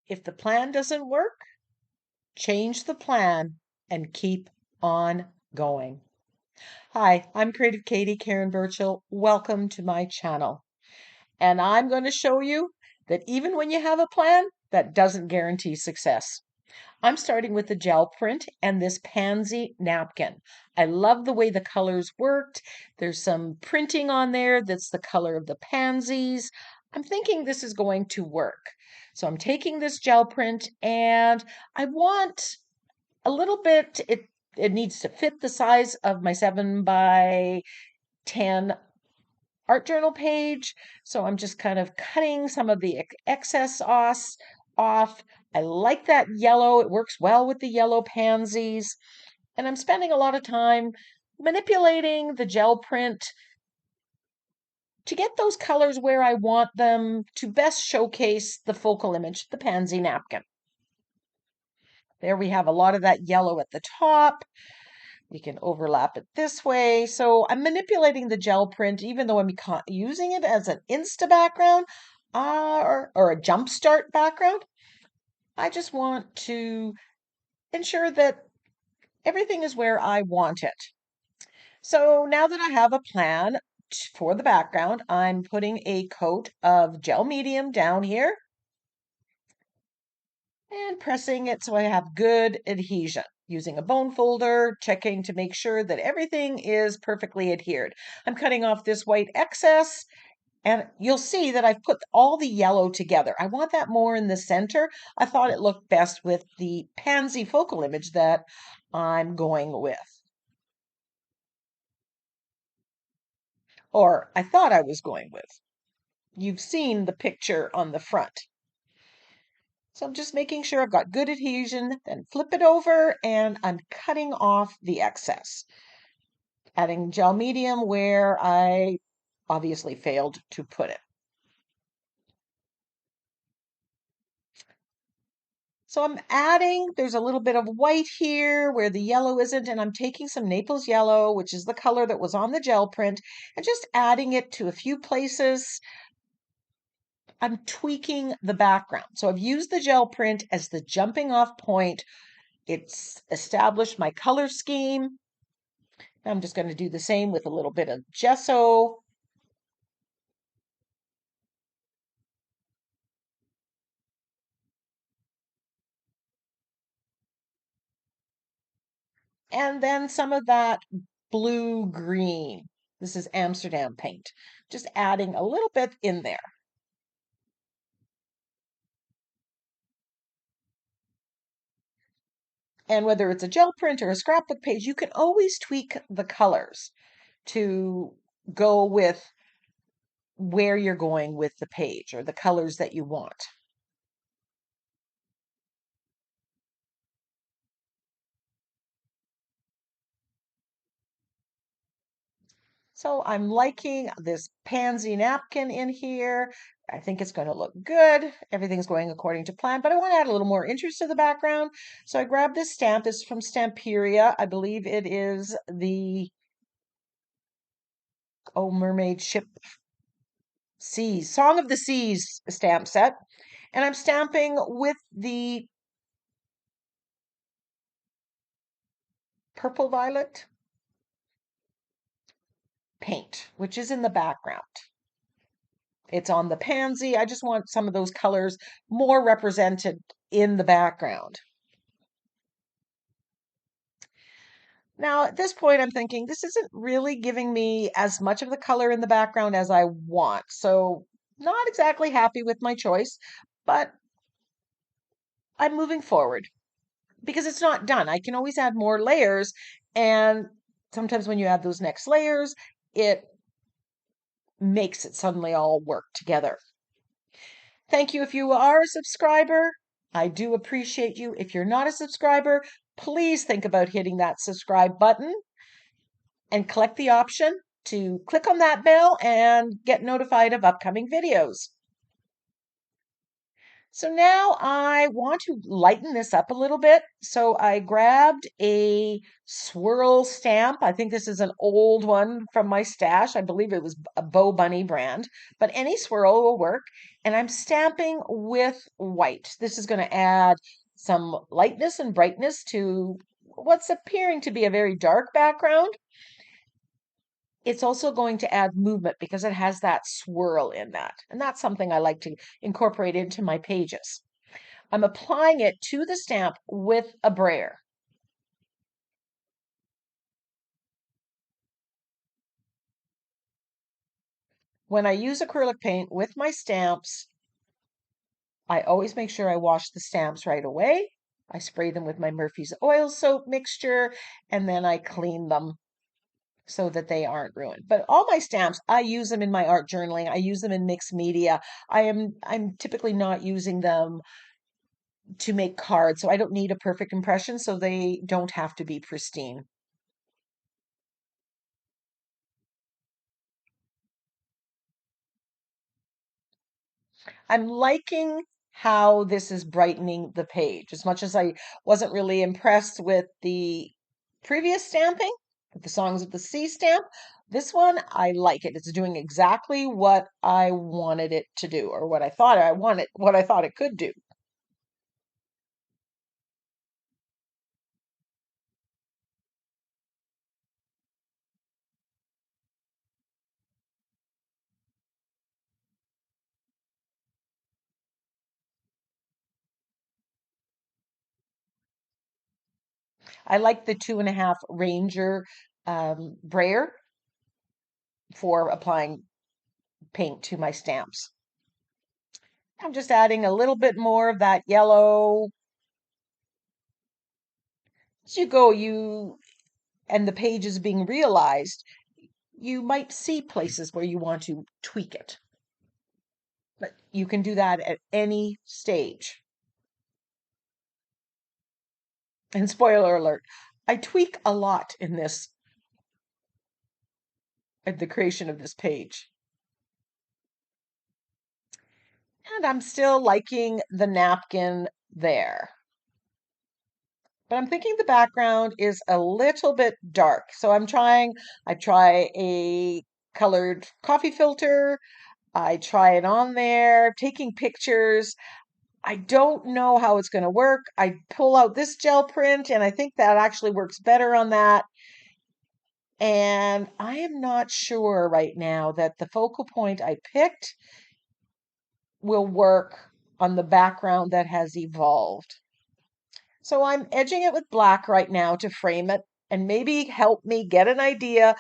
If the plan doesn't work, change the plan and keep on going. Hi, I'm Creative Katie, Karen Burchill. Welcome to my channel. And I'm going to show you that even when you have a plan, that doesn't guarantee success. I'm starting with the gel print and this pansy napkin. I love the way the colors worked. There's some printing on there that's the color of the pansies. I'm thinking this is going to work. So I'm taking this gel print and I want a little bit, it needs to fit the size of my 7 by 10 art journal page. So I'm just kind of cutting some of the excess off. I like that yellow. It works well with the yellow pansies. And I'm spending a lot of time manipulating the gel print to get those colors where I want them to best showcase the focal image, the pansy napkin. There we have a lot of that yellow at the top. We can overlap it this way. So I'm manipulating the gel print, even though I'm using it as an Insta background or a jumpstart background. I just want to ensure that everything is where I want it. So now that I have a plan for the background, I'm putting a coat of gel medium down here and pressing it so I have good adhesion. Using a bone folder, checking to make sure that everything is perfectly adhered. I'm cutting off this white excess, and you'll see that I've put all the yellow together. I want that more in the center. I thought it looked best with the pansy focal image that I'm going with. Or I thought I was going with. You've seen the picture on the front. So I'm just making sure I've got good adhesion, then flip it over and I'm cutting off the excess. Adding gel medium where I obviously failed to put it. So I'm adding, there's a little bit of white here where the yellow isn't, and I'm taking some Naples yellow, which is the color that was on the gel print, and just adding it to a few places. I'm tweaking the background. So I've used the gel print as the jumping off point. It's established my color scheme. I'm just going to do the same with a little bit of gesso. And then some of that blue green. This is Amsterdam paint. Just adding a little bit in there. And whether it's a gel print or a scrapbook page, you can always tweak the colors to go with where you're going with the page or the colors that you want. So I'm liking this pansy napkin in here. I think it's going to look good. Everything's going according to plan, but I want to add a little more interest to the background. So I grabbed this stamp. This is from Stamperia. I believe it is the Mermaid Ship Seas, Song of the Seas stamp set. And I'm stamping with the purple violet paint, which is in the background. It's on the pansy. I just want some of those colors more represented in the background. Now, at this point, I'm thinking this isn't really giving me as much of the color in the background as I want. So, not exactly happy with my choice, but I'm moving forward because it's not done. I can always add more layers. And sometimes when you add those next layers, it makes it suddenly all work together. Thank you if you are a subscriber. I do appreciate you. If you're not a subscriber, please think about hitting that subscribe button and click the option to click on that bell and get notified of upcoming videos. So now I want to lighten this up a little bit. So I grabbed a swirl stamp. I think this is an old one from my stash. I believe it was a Bow Bunny brand, but any swirl will work. And I'm stamping with white. This is going to add some lightness and brightness to what's appearing to be a very dark background. It's also going to add movement because it has that swirl in that. And that's something I like to incorporate into my pages. I'm applying it to the stamp with a brayer. When I use acrylic paint with my stamps, I always make sure I wash the stamps right away. I spray them with my Murphy's oil soap mixture, and then I clean them so that they aren't ruined. But all my stamps, I use them in my art journaling. I use them in mixed media. I'm typically not using them to make cards, so I don't need a perfect impression, so they don't have to be pristine. I'm liking how this is brightening the page. As much as I wasn't really impressed with the previous stamping, with the Songs of the Sea stamp, this one, I like it. It's doing exactly what I wanted it to do, or what I thought it could do. I like the 2.5 Ranger brayer for applying paint to my stamps. I'm just adding a little bit more of that yellow. As you go, and the page is being realized, you might see places where you want to tweak it. But you can do that at any stage. And spoiler alert, I tweak a lot in this, at the creation of this page. And I'm still liking the napkin there. But I'm thinking the background is a little bit dark. So I try a colored coffee filter. I try it on there, taking pictures. I don't know how it's going to work. I pull out this gel print, and I think that actually works better on that. And I am not sure right now that the focal point I picked will work on the background that has evolved. So I'm edging it with black right now to frame it and maybe help me get an idea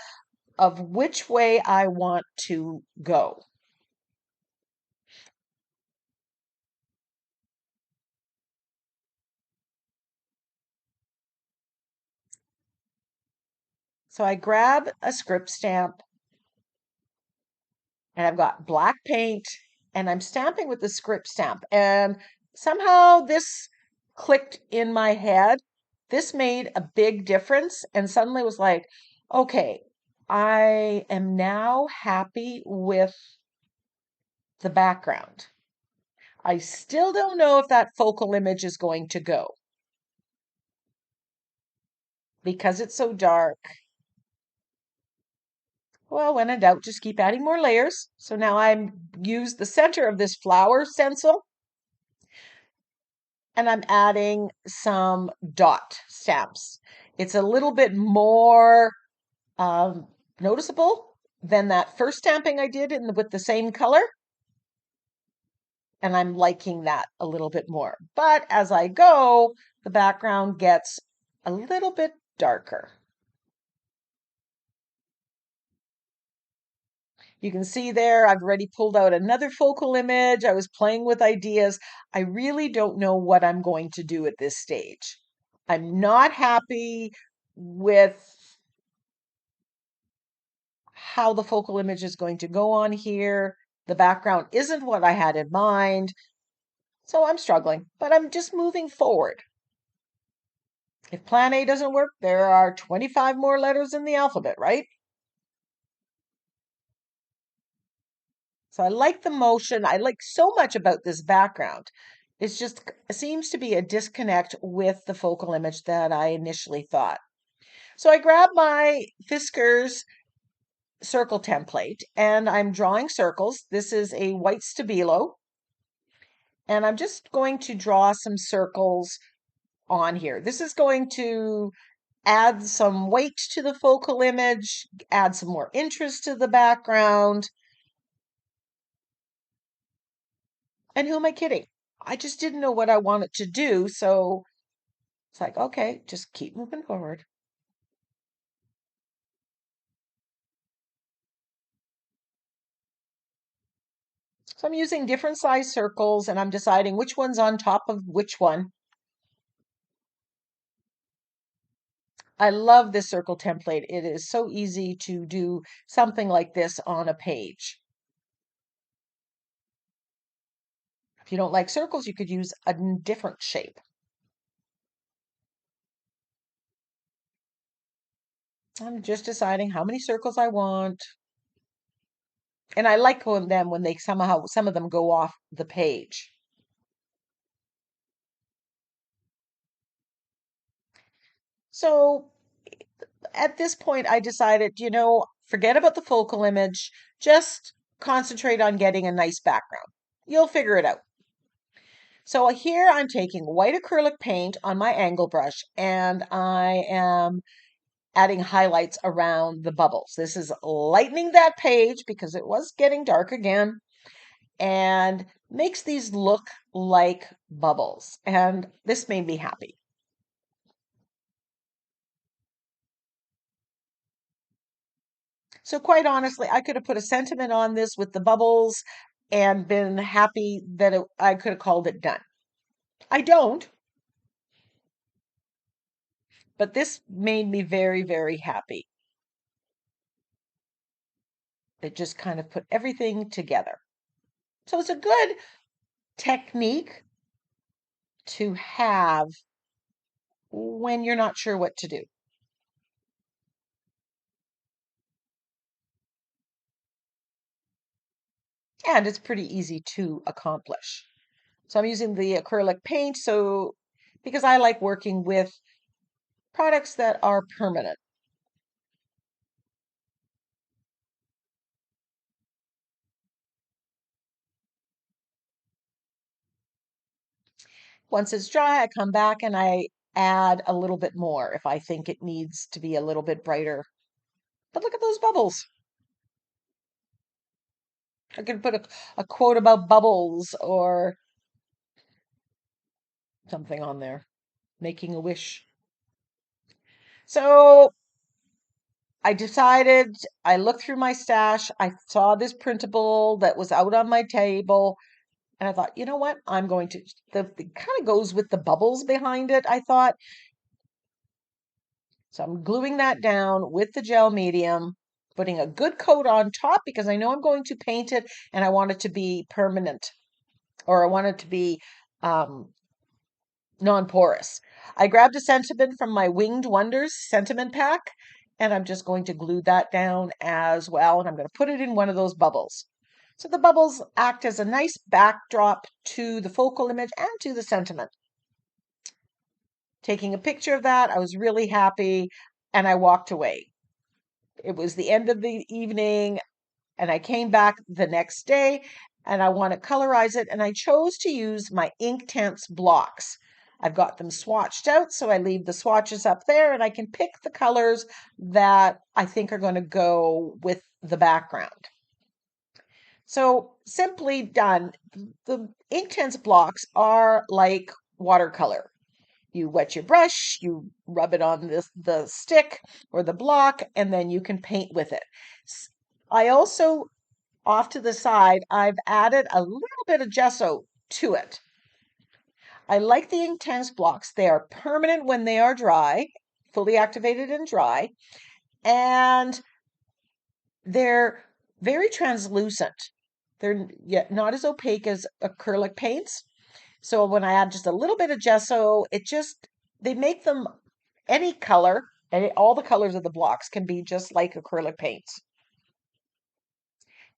of which way I want to go. So I grab a script stamp, and I've got black paint, and I'm stamping with the script stamp. And somehow this clicked in my head. This made a big difference, and suddenly was like, okay, I am now happy with the background. I still don't know if that focal image is going to go because it's so dark. Well, when in doubt, just keep adding more layers. So now I'm used the center of this flower stencil, and I'm adding some dot stamps. It's a little bit more um, noticeable than that first stamping I did with the same color, and I'm liking that a little bit more. But as I go, the background gets a little bit darker. You can see there, I've already pulled out another focal image. I was playing with ideas. I really don't know what I'm going to do at this stage. I'm not happy with how the focal image is going to go on here. The background isn't what I had in mind. So I'm struggling, but I'm just moving forward. If plan A doesn't work, there are 25 more letters in the alphabet, right? So I like the motion. I like so much about this background. It's just seems to be a disconnect with the focal image that I initially thought. So I grabbed my Fisker's circle template and I'm drawing circles. This is a white Stabilo, and I'm just going to draw some circles on here. This is going to add some weight to the focal image, add some more interest to the background. And who am I kidding? I just didn't know what I wanted to do, so it's like, okay, just keep moving forward. So I'm using different size circles and I'm deciding which one's on top of which one. I love this circle template. It is so easy to do something like this on a page. If you don't like circles, you could use a different shape. I'm just deciding how many circles I want. And I like them when they somehow, some of them go off the page. So at this point, I decided, forget about the focal image, just concentrate on getting a nice background. You'll figure it out. So here I'm taking white acrylic paint on my angle brush and I am adding highlights around the bubbles. This is lightening that page because it was getting dark again and makes these look like bubbles. And this made me happy. So quite honestly, I could have put a sentiment on this with the bubbles and been happy that I could have called it done. I don't, but this made me very, very happy. It just kind of put everything together. So it's a good technique to have when you're not sure what to do. And it's pretty easy to accomplish. So I'm using the acrylic paint because I like working with products that are permanent. Once it's dry, I come back and I add a little bit more if I think it needs to be a little bit brighter. But look at those bubbles. I could put a quote about bubbles or something on there, making a wish. So I decided, I looked through my stash, I saw this printable that was out on my table, and I thought, you know what? I'm going to, it kind of goes with the bubbles behind it, I thought. So I'm gluing that down with the gel medium, putting a good coat on top because I know I'm going to paint it and I want it to be permanent or I want it to be um, non-porous. I grabbed a sentiment from my Winged Wonders sentiment pack and I'm just going to glue that down as well. And I'm going to put it in one of those bubbles. So the bubbles act as a nice backdrop to the focal image and to the sentiment. Taking a picture of that, I was really happy and I walked away. It was the end of the evening and I came back the next day and I want to colorize it and I chose to use my Inktense blocks. I've got them swatched out, so I leave the swatches up there and I can pick the colors that I think are going to go with the background. So simply done. The Inktense blocks are like watercolor. You wet your brush, you rub it on the stick or the block, and then you can paint with it. I also, off to the side, I've added a little bit of gesso to it. I like the Intense blocks. They are permanent when they are dry, fully activated and dry, and they're very translucent. They're yet not as opaque as acrylic paints. So when I add just a little bit of gesso, they make them any color, and all the colors of the blocks can be just like acrylic paints.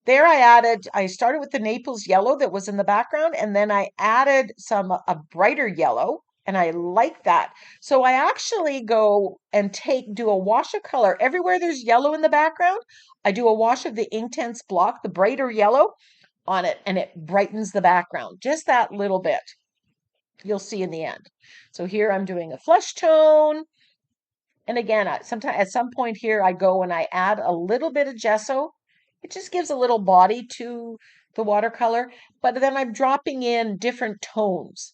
There I started with the Naples yellow that was in the background, and then I added a brighter yellow, and I like that. So I actually go and do a wash of color. Everywhere there's yellow in the background, I do a wash of the Inktense block, the brighter yellow on it, and it brightens the background just that little bit. You'll see in the end. So here I'm doing a flesh tone. And again, sometimes at some point here, I go and I add a little bit of gesso. It just gives a little body to the watercolor, but then I'm dropping in different tones.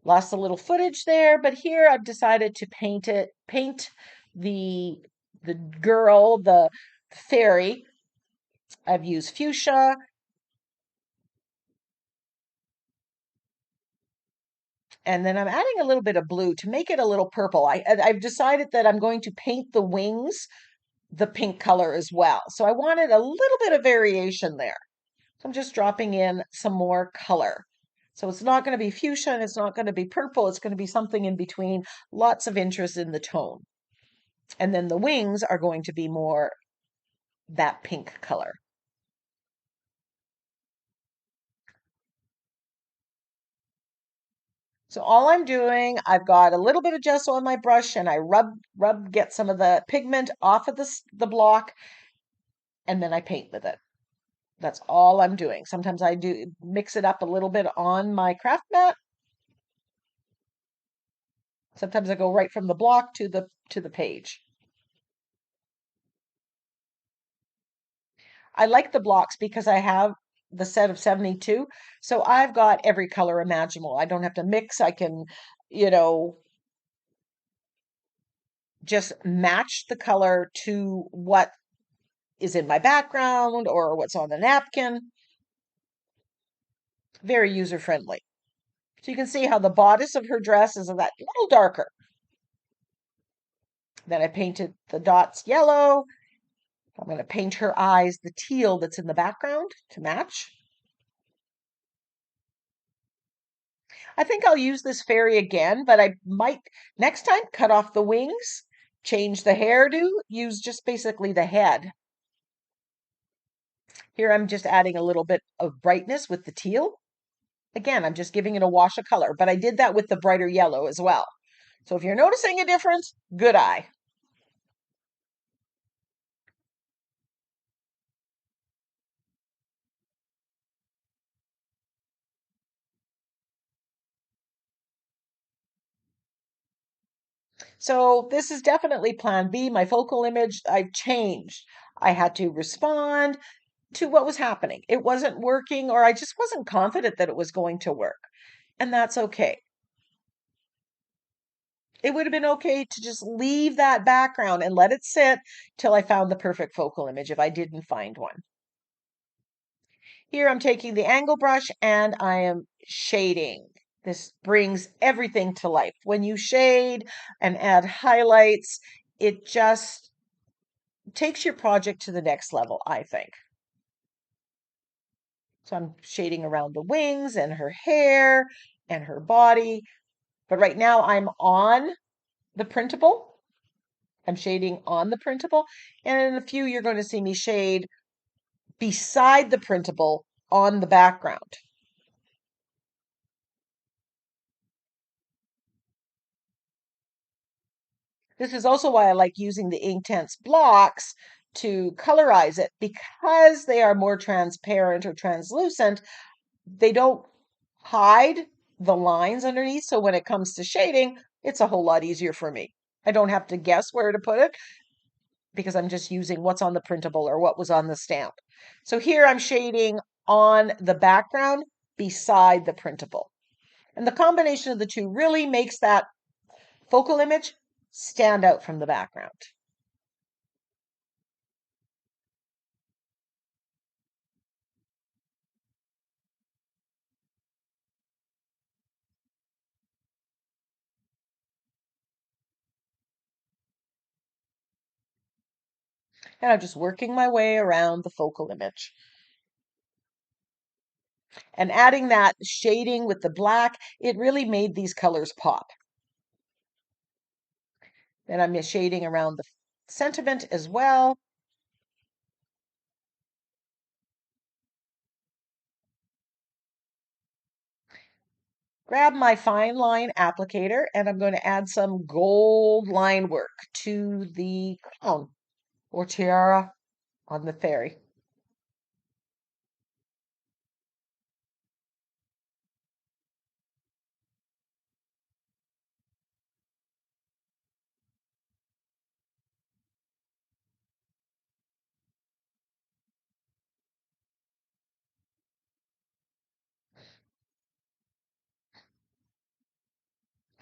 Lost a little footage there, but here I've decided to paint the the girl, the fairy. I've used fuchsia, and then I'm adding a little bit of blue to make it a little purple. I've decided that I'm going to paint the wings the pink color as well. So I wanted a little bit of variation there. So I'm just dropping in some more color. So it's not going to be fuchsia and it's not going to be purple. It's going to be something in between, lots of interest in the tone. And then the wings are going to be more that pink color. So all I'm doing, I've got a little bit of gesso on my brush and I get some of the pigment off of the block, and then I paint with it. That's all I'm doing. Sometimes I do mix it up a little bit on my craft mat. Sometimes I go right from the block to the page. I like the blocks because I have the set of 72. So I've got every color imaginable. I don't have to mix. I can, you know, just match the color to what is in my background or what's on the napkin. Very user friendly. So you can see how the bodice of her dress is a little darker. Then I painted the dots yellow. I'm going to paint her eyes the teal that's in the background to match. I think I'll use this fairy again, but I might next time cut off the wings, change the hairdo, use just basically the head. Here I'm just adding a little bit of brightness with the teal. Again, I'm just giving it a wash of color, but I did that with the brighter yellow as well. So if you're noticing a difference, good eye. So this is definitely plan B. My focal image, I've changed. I had to respond to what was happening. It wasn't working, or I just wasn't confident that it was going to work. And that's okay. It would have been okay to just leave that background and let it sit till I found the perfect focal image if I didn't find one. Here I'm taking the angle brush and I am shading. This brings everything to life. When you shade and add highlights, it just takes your project to the next level, I think. So I'm shading around the wings and her hair and her body. But right now I'm on the printable. I'm shading on the printable. And in a few, you're going to see me shade beside the printable on the background. This is also why I like using the Inktense blocks to colorize it, because they are more transparent or translucent. They don't hide the lines underneath. So when it comes to shading, it's a whole lot easier for me. I don't have to guess where to put it because I'm just using what's on the printable or what was on the stamp. So here I'm shading on the background beside the printable. And the combination of the two really makes that focal image stand out from the background. And I'm just working my way around the focal image. And adding that shading with the black, it really made these colors pop. Then I'm shading around the sentiment as well. Grab my fine line applicator and I'm going to add some gold line work to the crown or tiara on the fairy.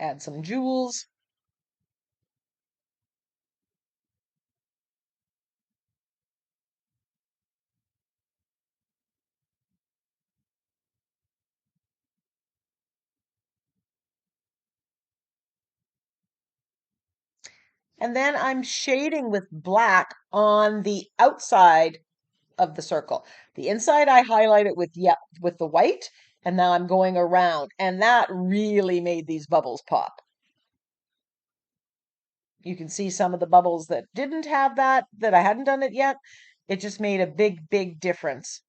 Add some jewels. And then I'm shading with black on the outside of the circle. The inside I highlight it with the white, and now I'm going around, and that really made these bubbles pop. You can see some of the bubbles that didn't have that I hadn't done it yet. It just made a big, big difference.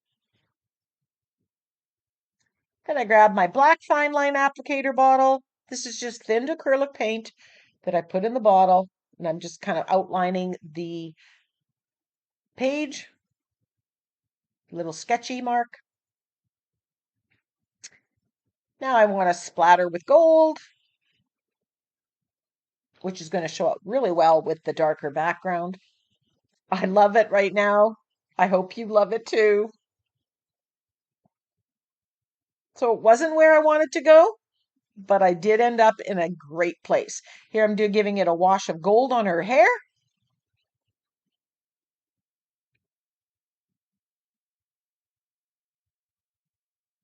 Then I grab my black fine line applicator bottle. This is just thinned acrylic paint that I put in the bottle, and I'm just kind of outlining the page, little sketchy mark. Now I want to splatter with gold, which is going to show up really well with the darker background. I love it right now. I hope you love it too. So it wasn't where I wanted to go, but I did end up in a great place. Here I'm giving it a wash of gold on her hair.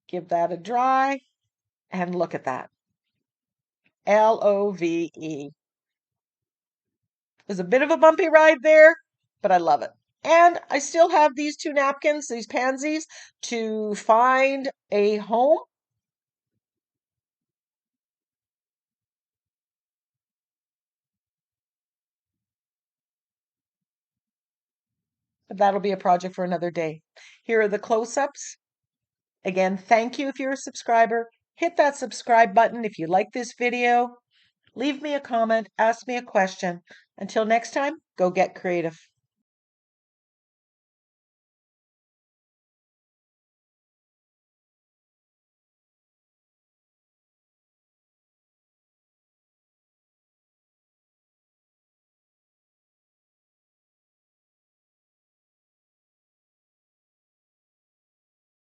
Give that a dry, and look at that. Love. It was a bit of a bumpy ride there, but I love it. And I still have these two napkins, these pansies, to find a home. But that'll be a project for another day. Here are the close-ups. Again, thank you if you're a subscriber. Hit that subscribe button if you like this video. Leave me a comment, ask me a question. Until next time, go get creative.